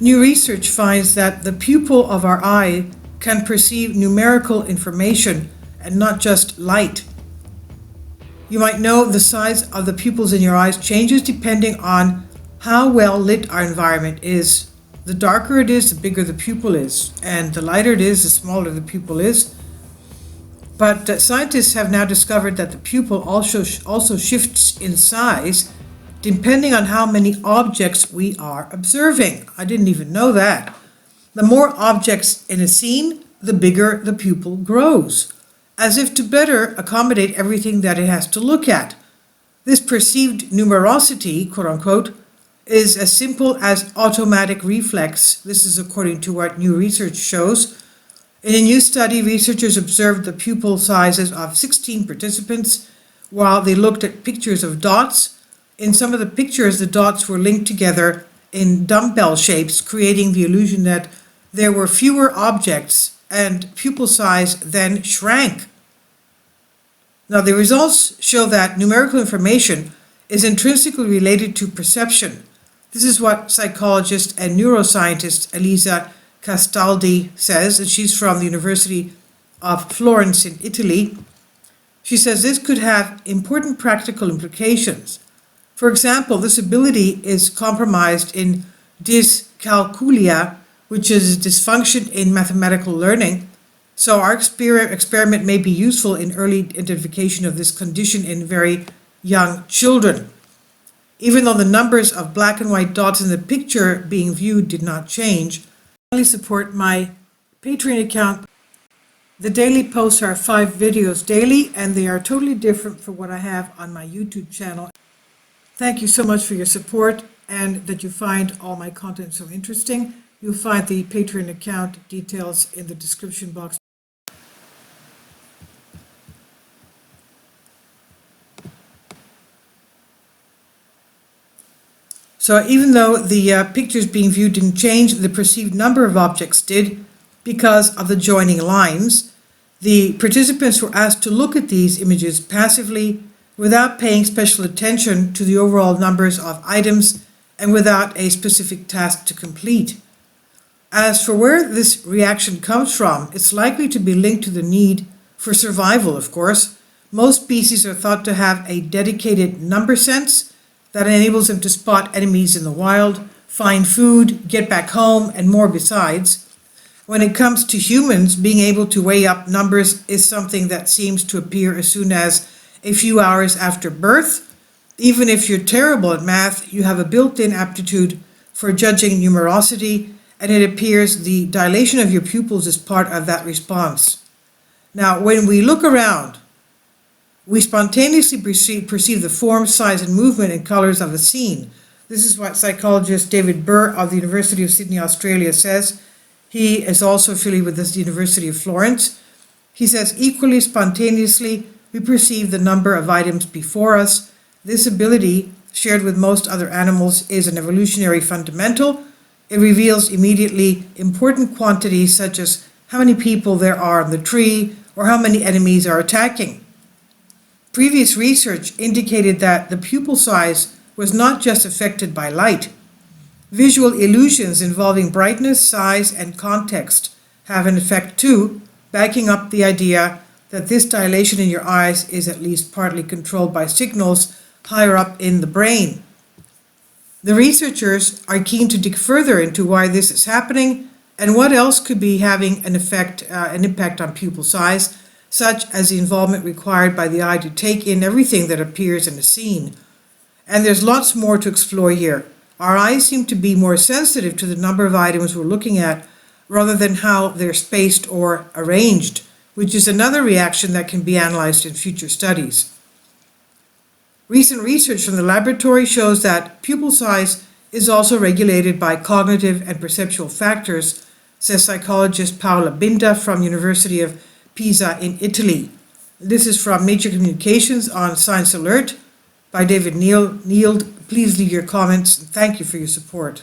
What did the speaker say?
New research finds that the pupil of our eye can perceive numerical information and not just light. You might know the size of the pupils in your eyes changes depending on how well lit our environment is. The darker it is, the bigger the pupil is, and the lighter it is, the smaller the pupil is. But scientists have now discovered that the pupil also shifts in size depending on how many objects we are observing. I didn't even know that. The more objects in a scene, the bigger the pupil grows, as if to better accommodate everything that it has to look at. This perceived numerosity, quote unquote, is as simple as automatic reflex. This is according to what new research shows. In a new study, researchers observed the pupil sizes of 16 participants while they looked at pictures of dots. In some of the pictures, the dots were linked together in dumbbell shapes, creating the illusion that there were fewer objects and pupil size then shrank. Now, the results show that numerical information is intrinsically related to perception. This is what psychologist and neuroscientist Elisa Castaldi says, and she's from the University of Florence in Italy. She says this could have important practical implications. For example, this ability is compromised in dyscalculia, which is a dysfunction in mathematical learning. So our experiment may be useful in early identification of this condition in very young children. Even though the numbers of black and white dots in the picture being viewed did not change, I support my Patreon account. The daily posts are 5 videos daily, and they are totally different from what I have on my YouTube channel. Thank you so much for your support and that you find all my content so interesting. You'll find the Patreon account details in the description box. So even though the pictures being viewed didn't change, the perceived number of objects did because of the joining lines. The participants were asked to look at these images passively without paying special attention to the overall numbers of items and without a specific task to complete. As for where this reaction comes from, it's likely to be linked to the need for survival, of course. Most species are thought to have a dedicated number sense that enables them to spot enemies in the wild, find food, get back home, and more besides. When it comes to humans, being able to weigh up numbers is something that seems to appear as soon as a few hours after birth. Even if you're terrible at math, you have a built-in aptitude for judging numerosity, and it appears the dilation of your pupils is part of that response. Now, when we look around, we spontaneously perceive the form, size, and movement and colors of a scene. This is what psychologist David Burr of the University of Sydney, Australia says. He is also affiliated with the University of Florence. He says, equally spontaneously, we perceive the number of items before us. This ability, shared with most other animals, is an evolutionary fundamental. It reveals immediately important quantities such as how many people there are on the tree or how many enemies are attacking. Previous research indicated that the pupil size was not just affected by light. Visual illusions involving brightness, size, and context have an effect too, backing up the idea that this dilation in your eyes is at least partly controlled by signals higher up in the brain. The researchers are keen to dig further into why this is happening and what else could be having an impact on pupil size, such as the involvement required by the eye to take in everything that appears in a scene. And there's lots more to explore here. Our eyes seem to be more sensitive to the number of items we're looking at rather than how they're spaced or arranged, which is another reaction that can be analyzed in future studies. Recent research from the laboratory shows that pupil size is also regulated by cognitive and perceptual factors, says psychologist Paola Binda from University of Pisa in Italy. This is from Nature Communications on Science Alert by David Neild. Please leave your comments, and thank you for your support.